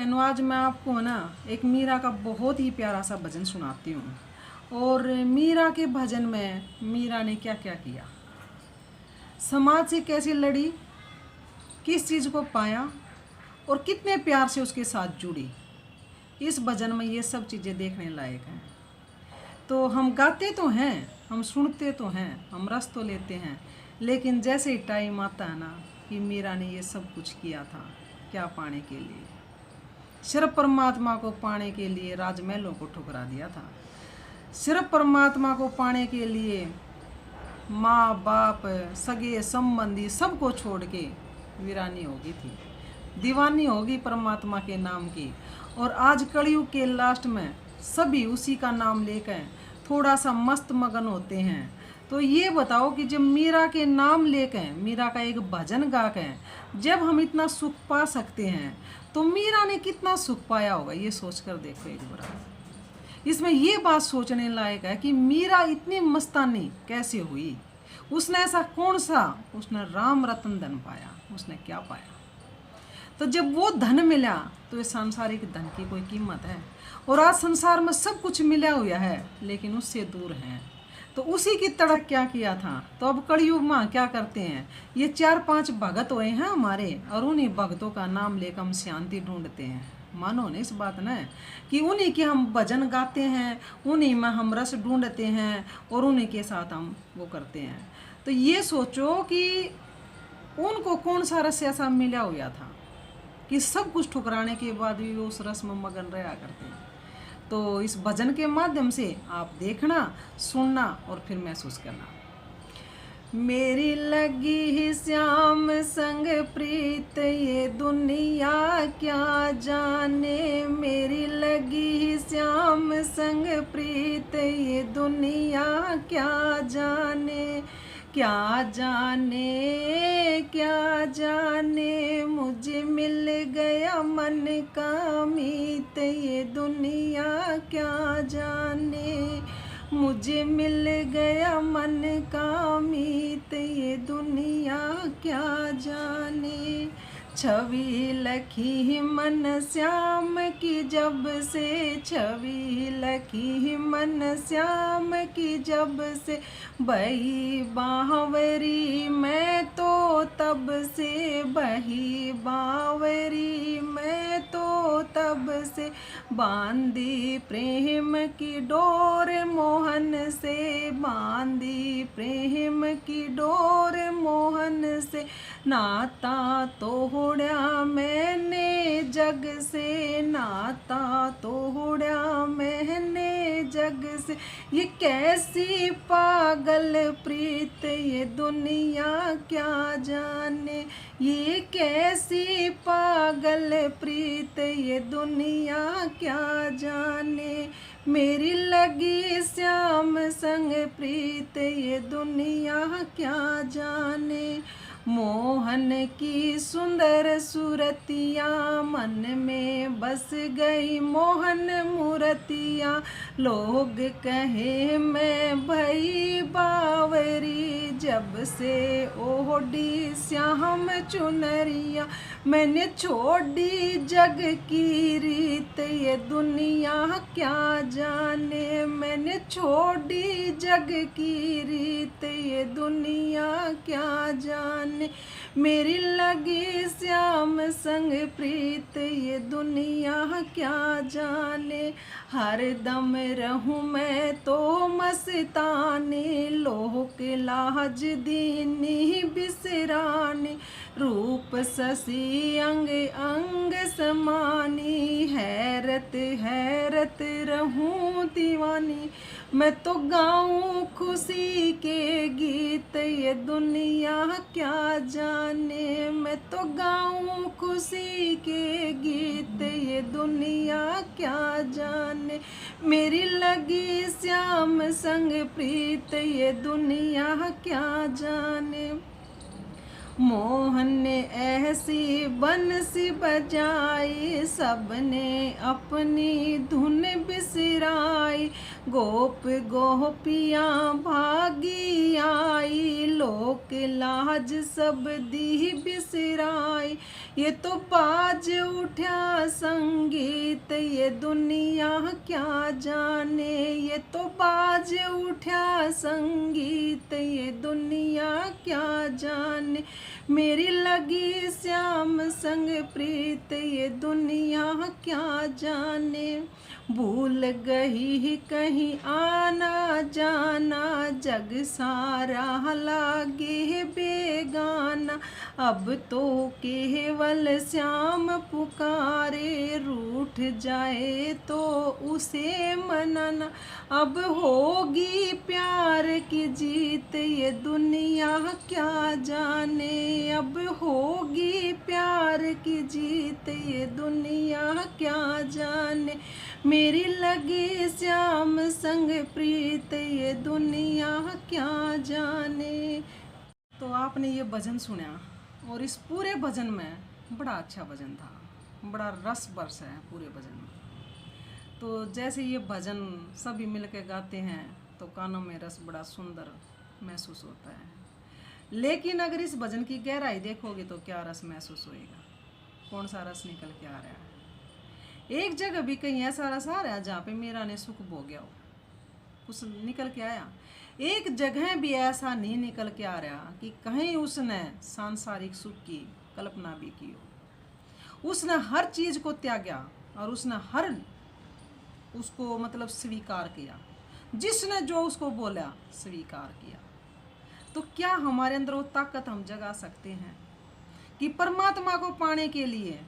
बहनों, आज मैं आपको ना एक मीरा का बहुत ही प्यारा सा भजन सुनाती हूँ। और मीरा के भजन में मीरा ने क्या क्या किया, समाज से कैसे लड़ी, किस चीज़ को पाया और कितने प्यार से उसके साथ जुड़ी। इस भजन में ये सब चीज़ें देखने लायक हैं। तो हम गाते तो हैं, हम सुनते तो हैं, हम रस तो लेते हैं, लेकिन जैसे ही टाइम आता है ना कि मीरा ने ये सब कुछ किया था क्या पाने के लिए, सिर्फ परमात्मा को पाने के लिए राजमहलों को ठुकरा दिया था। सिर्फ परमात्मा को पाने के लिए माँ बाप सगे संबंधी सबको छोड़ के वीरानी हो गई थी, दीवानी होगी परमात्मा के नाम की। और आज कलयुग के लास्ट में सभी उसी का नाम लेकर थोड़ा सा मस्त मगन होते हैं। तो ये बताओ कि जब मीरा के नाम लेकर, मीरा का एक भजन गा के जब हम इतना सुख पा सकते हैं, तो मीरा ने कितना सुख पाया होगा, ये सोचकर देखो एक बार। इसमें ये बात सोचने लायक है कि मीरा इतनी मस्तानी कैसे हुई। उसने ऐसा कौन सा, उसने राम रतन धन पाया, उसने क्या पाया। तो जब वो धन मिला तो इस सांसारिक धन की कोई कीमत है। और आज संसार में सब कुछ मिला हुआ है लेकिन उससे दूर है। तो उसी की तरह क्या किया था। तो अब कलयुग में क्या करते हैं, ये 4-5 भगत हुए हैं हमारे, और उन्हीं भगतों का नाम लेकर हम शांति ढूंढते हैं। मानो ना इस बात ना कि उन्हीं के हम भजन गाते हैं, उन्हीं में हम रस ढूंढते हैं और उन्हीं के साथ हम वो करते हैं। तो ये सोचो कि उनको कौन सा रस ऐसा मिला हुआ था कि सब कुछ ठुकराने के बाद भी वो उस रस में मगन रहा करते हैं। तो इस भजन के माध्यम से आप देखना, सुनना और फिर महसूस करना। मेरी लगी ही श्याम संग प्रीत, ये दुनिया क्या जाने। मेरी लगी ही श्याम संग प्रीत, ये दुनिया क्या जाने। क्या जाने क्या जाने, मुझे मिल गया मन का मीत, ये दुनिया क्या जाने। मुझे मिल गया मन का मीत, ये दुनिया क्या जाने। छवि लखी मन श्याम की जब से, छवि लखी मन श्याम की जब से, बही बावरी मैं तो तब से, बही बावरी मैं तो तब से। बांधी प्रेम की डोर मोहन से, बांधी प्रेम की डोर मोहन से। नाता तोड़ा मैंने जग से, नाता तोड़ा मैंने जग से। ये कैसी पागल प्रीत, ये दुनिया क्या जाने। ये कैसी पागल प्रीत, ये दुनिया क्या जाने। मेरी लगी श्याम संग प्रीत, ये दुनिया क्या जाने। मोहन की सुंदर सूरतिया मन में बस गई, मोहन मूर्तिया। लोग कहे मैं भई बावरी, जब से ओढ़ी श्याम चुनरिया। मैंने छोड़ी जग की रीत, ये दुनिया क्या जाने। मैंने छोड़ी जग की रीत, ये दुनिया क्या जाने। मेरी लगी श्याम संग प्रीत, ये दुनिया क्या जाने। हर दम रहूं मैं तो मस्तानी, लोक लाज दीनी बिसरानी। रूप शशि अंग अंग समानी, हैरत हैरत रहूं दीवानी। मैं तो गाऊं खुशी के गीत, ये दुनिया क्या जाने। मैं तो गाऊं खुशी के गीत, ये दुनिया क्या जाने। मेरी लगी श्याम संग प्रीत, ये दुनिया क्या जाने। मोहन ने ऐसी बंसी बजाई, सबने अपनी धुन बिसराई, गोप गोपियाँ भागी आई, लोक लाज सब दी बिसराई। ये तो बाज उठा संगीत ये दुनिया क्या जाने, ये तो बाज उठा संगीत ये दुनिया क्या जाने, मेरी लगी श्याम संग प्रीत ये दुनिया क्या जाने। भूल गई कहीं आना जाना, जग सारा लागे बेगाना, अब तो केवल श्याम पुकारे, रूठ जाए तो उसे मनाना, अब होगी प्यार की जीत ये दुनिया क्या जाने, अब होगी प्यार की जीत ये दुनिया क्या जाने, मेरी लगी श्याम संग प्रीत ये दुनिया क्या जाने। तो आपने ये भजन सुना और इस पूरे भजन में बड़ा अच्छा भजन था, बड़ा रस बरस है पूरे भजन में। तो जैसे ये भजन सभी मिलकर गाते हैं तो कानों में रस बड़ा सुंदर महसूस होता है, लेकिन अगर इस भजन की गहराई देखोगे तो क्या रस महसूस होएगा, कौन सा रस निकल के आ रहा है। एक जगह भी कहीं ऐसा रस आ रहा है जहाँ पे मीरा ने सुख भोग्या हो, कुछ निकल के आया। एक जगह भी ऐसा नहीं निकल के आ रहा कि कहीं उसने सांसारिक सुख की कल्पना भी की हो। उसने हर चीज को त्यागा और उसने हर उसको मतलब स्वीकार किया, जिसने जो उसको बोला स्वीकार किया। तो क्या हमारे अंदर वो ताकत हम जगा सकते हैं कि परमात्मा को पाने के लिए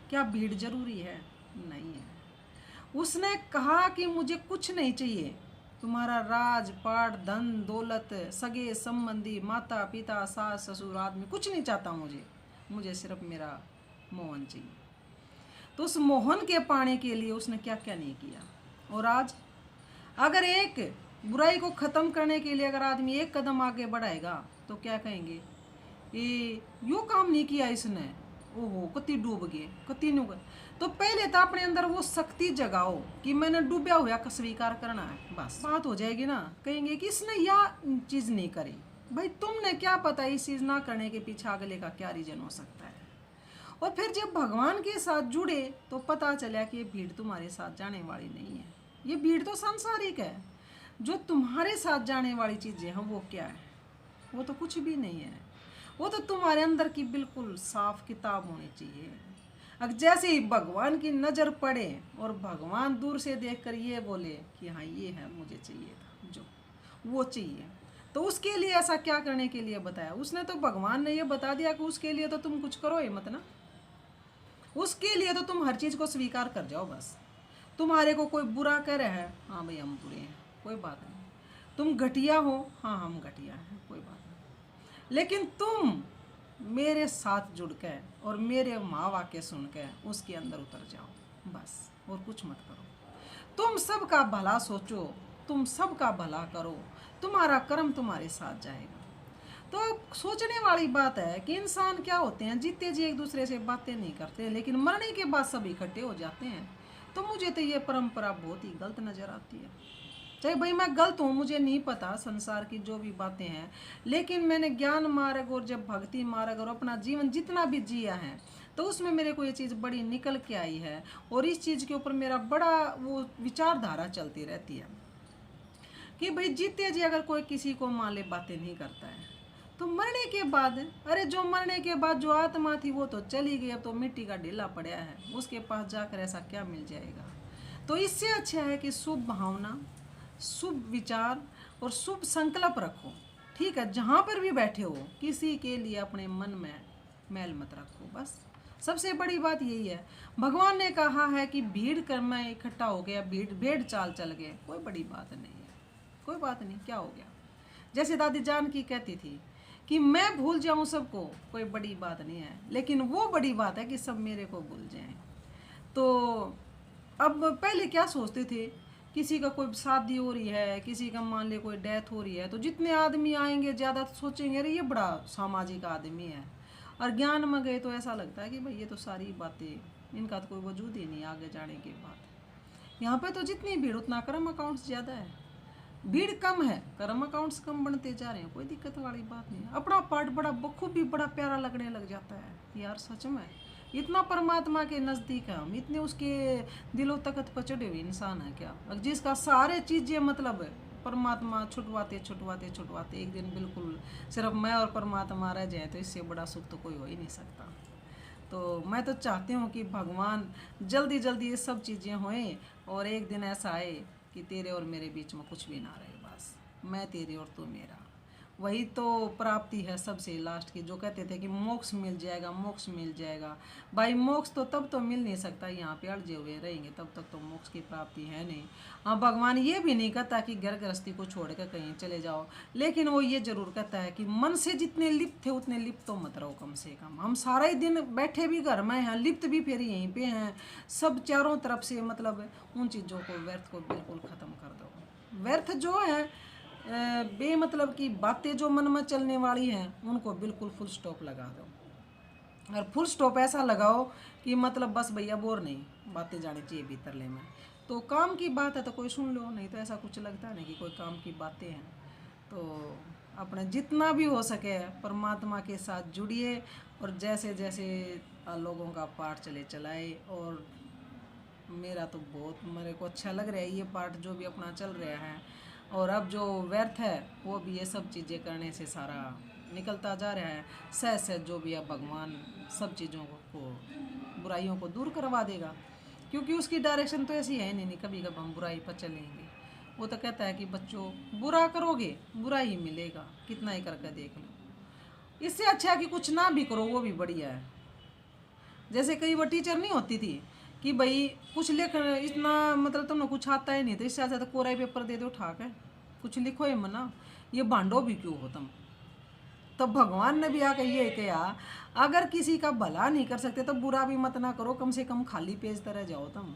क्या भीड़ जरूरी है? नहीं है। उसने कहा कि मुझे कुछ नहीं चाहिए, तुम्हारा राज पाट धन दौलत सगे संबंधी माता पिता सास ससुर आदमी कुछ नहीं चाहता, मुझे सिर्फ मेरा मोहन चाहिए। तो उस मोहन के पाने के लिए उसने क्या क्या नहीं किया। और आज अगर एक बुराई को ख़त्म करने के लिए अगर आदमी एक कदम आगे बढ़ाएगा तो क्या कहेंगे, ये यो काम नहीं किया इसने, ओहो कति डूब गए कति नु गए। तो पहले तो अपने अंदर वो शक्ति जगाओ कि मैंने डूबा हुआ का स्वीकार करना है, बस बात हो जाएगी ना। कहेंगे कि इसने यह चीज़ नहीं करी, भाई तुमने क्या पता इस चीज़ ना करने के पीछे अगले का क्या रीजन हो सकता है। और फिर जब भगवान के साथ जुड़े तो पता चला कि ये भीड़ तुम्हारे साथ जाने वाली नहीं है, ये भीड़ तो सांसारिक है। जो तुम्हारे साथ जाने वाली चीज़ें हैं वो क्या है? वो तो कुछ भी नहीं है, वो तो तुम्हारे अंदर की बिल्कुल साफ किताब होनी चाहिए। अगर जैसे ही भगवान की नज़र पड़े और भगवान दूर से देखकर ये बोले कि हाँ ये है मुझे चाहिए था जो वो चाहिए, तो उसके लिए ऐसा क्या करने के लिए बताया उसने? तो भगवान ने ये बता दिया कि उसके लिए तो तुम कुछ करो ही मत ना, उसके लिए तो तुम हर चीज़ को स्वीकार कर जाओ। बस तुम्हारे को कोई बुरा कह रहा है, हाँ भाई हम बुरे हैं, कोई बात नहीं। तुम घटिया हो, हाँ हम घटिया हैं, कोई बात नहीं। लेकिन तुम मेरे साथ जुड़ के और मेरे माँ वाक्य सुन के उसके अंदर उतर जाओ, बस और कुछ मत करो। तुम सबका भला सोचो, तुम सबका भला करो, तुम्हारा कर्म तुम्हारे साथ जाएगा। तो सोचने वाली बात है कि इंसान क्या होते हैं, जीते जी एक दूसरे से बातें नहीं करते, लेकिन मरने के बाद सब इकट्ठे हो जाते हैं। तो मुझे तो ये परंपरा बहुत ही गलत नज़र आती है। चाहे भाई मैं गलत हूँ, मुझे नहीं पता संसार की जो भी बातें हैं, लेकिन मैंने ज्ञान मार्ग और जब भक्ति मार्ग और अपना जीवन जितना भी जिया है तो उसमें मेरे को ये चीज़ बड़ी निकल के आई है। और इस चीज़ के ऊपर मेरा बड़ा वो विचारधारा चलती रहती है कि भाई जीते जी अगर कोई किसी को मान ले बातें नहीं करता है तो मरने के बाद, अरे जो मरने के बाद जो आत्मा थी वो तो चली गई, अब तो मिट्टी का ढेला पड़ा है, उसके पास जाकर ऐसा क्या मिल जाएगा। तो इससे अच्छा है कि शुभ भावना, शुभ विचार और शुभ संकल्प रखो। ठीक है, जहाँ पर भी बैठे हो किसी के लिए अपने मन में मैल मत रखो, बस सबसे बड़ी बात यही है। भगवान ने कहा है कि भीड़ कर में इकट्ठा हो गया, भेड़ चाल चल गए, कोई बड़ी बात नहीं है, कोई बात नहीं, क्या हो गया। जैसे दादी जान की कहती थी कि मैं भूल जाऊं सबको, कोई बड़ी बात नहीं है, लेकिन वो बड़ी बात है कि सब मेरे को भूल जाएं। तो अब पहले क्या सोचते थे, किसी का कोई शादी हो रही है, किसी का मान ले कोई डेथ हो रही है, तो जितने आदमी आएंगे ज़्यादा सोचेंगे अरे ये बड़ा सामाजिक आदमी है। और ज्ञान में गए तो ऐसा लगता है कि भाई ये तो सारी बातें इनका तो कोई वजूद ही नहीं आगे जाने के बाद। यहाँ पे तो जितनी भीड़ उतना कर्म अकाउंट्स ज़्यादा है, भीड़ कम है कर्म अकाउंट्स कम बनते जा रहे हैं, कोई दिक्कत वाली बात नहीं। अपना पार्ट बड़ा बखूबी बड़ा प्यारा लगने लग जाता है यार, सच में इतना परमात्मा के नज़दीक है हम, इतने उसके दिलो तकत पर चढ़े हुए इंसान है क्या, जिसका सारे चीज़ें मतलब परमात्मा छुटवाते छुटवाते छुटवाते एक दिन बिल्कुल सिर्फ मैं और परमात्मा रह जाए, तो इससे बड़ा सुख तो कोई हो ही नहीं सकता। तो मैं तो चाहती हूँ कि भगवान जल्दी जल्दी ये सब चीज़ें होएं और एक दिन ऐसा आए कि तेरे और मेरे बीच में कुछ भी ना रहे, बस मैं तेरे और तू मेरा। वही तो प्राप्ति है सबसे लास्ट की, जो कहते थे कि मोक्ष मिल जाएगा मोक्ष मिल जाएगा। भाई मोक्ष तो तब तो मिल नहीं सकता, यहाँ पे अड़जे हुए रहेंगे तब तक तो मोक्ष की प्राप्ति है नहीं। हाँ, भगवान ये भी नहीं कहता कि घर गृहस्थी को छोड़ कर कहीं चले जाओ, लेकिन वो ये जरूर कहता है कि मन से जितने लिप्त थे उतने लिप्त तो मत रहो कम से कम। हम सारा ही दिन बैठे भी घर में हैं, लिप्त भी फिर यहीं पे हैं, सब चारों तरफ से मतलब उन चीज़ों को व्यर्थ को बिल्कुल ख़त्म कर दो। व्यर्थ जो है बेमतलब की बातें जो मन में चलने वाली हैं उनको बिल्कुल फुल स्टॉप लगा दो, और फुल स्टॉप ऐसा लगाओ कि मतलब बस भैया बोर नहीं बातें जानी चाहिए भीतर ले में। तो काम की बात है तो कोई सुन लो, नहीं तो ऐसा कुछ लगता नहीं कि कोई काम की बातें हैं। तो अपने जितना भी हो सके परमात्मा के साथ जुड़िए, और जैसे जैसे लोगों का पाठ चले चलाए। और मेरा तो बहुत मेरे को अच्छा लग रहा है ये पाठ जो भी अपना चल रहा है, और अब जो व्यर्थ है वो भी ये सब चीज़ें करने से सारा निकलता जा रहा है। सहज सहज जो भी है भगवान सब चीज़ों को बुराइयों को दूर करवा देगा, क्योंकि उसकी डायरेक्शन तो ऐसी है नहीं कभी कभी हम बुराई पर चलेंगे। वो तो कहता है कि बच्चों बुरा करोगे बुरा ही मिलेगा, कितना ही करके देख लो। इससे अच्छा है कि कुछ ना भी करो, वो भी बढ़िया है। जैसे कई वो टीचर नहीं होती थी कि भाई कुछ लिख इतना मतलब तुमने कुछ आता ही नहीं, तो इससे अच्छा तो कोरा पेपर दे दो ठाक है, कुछ लिखो ही मना, ये भांडो भी क्यों हो तुम। तो भगवान ने भी आकर ये कहा अगर किसी का भला नहीं कर सकते तो बुरा भी मत ना करो, कम से कम खाली पेज तरह जाओ तुम।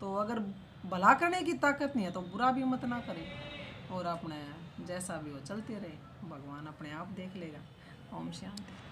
तो अगर भला करने की ताकत नहीं है तो बुरा भी मत ना करे, और अपने जैसा भी हो चलते रहे, भगवान अपने आप देख लेगा। ओम शांति।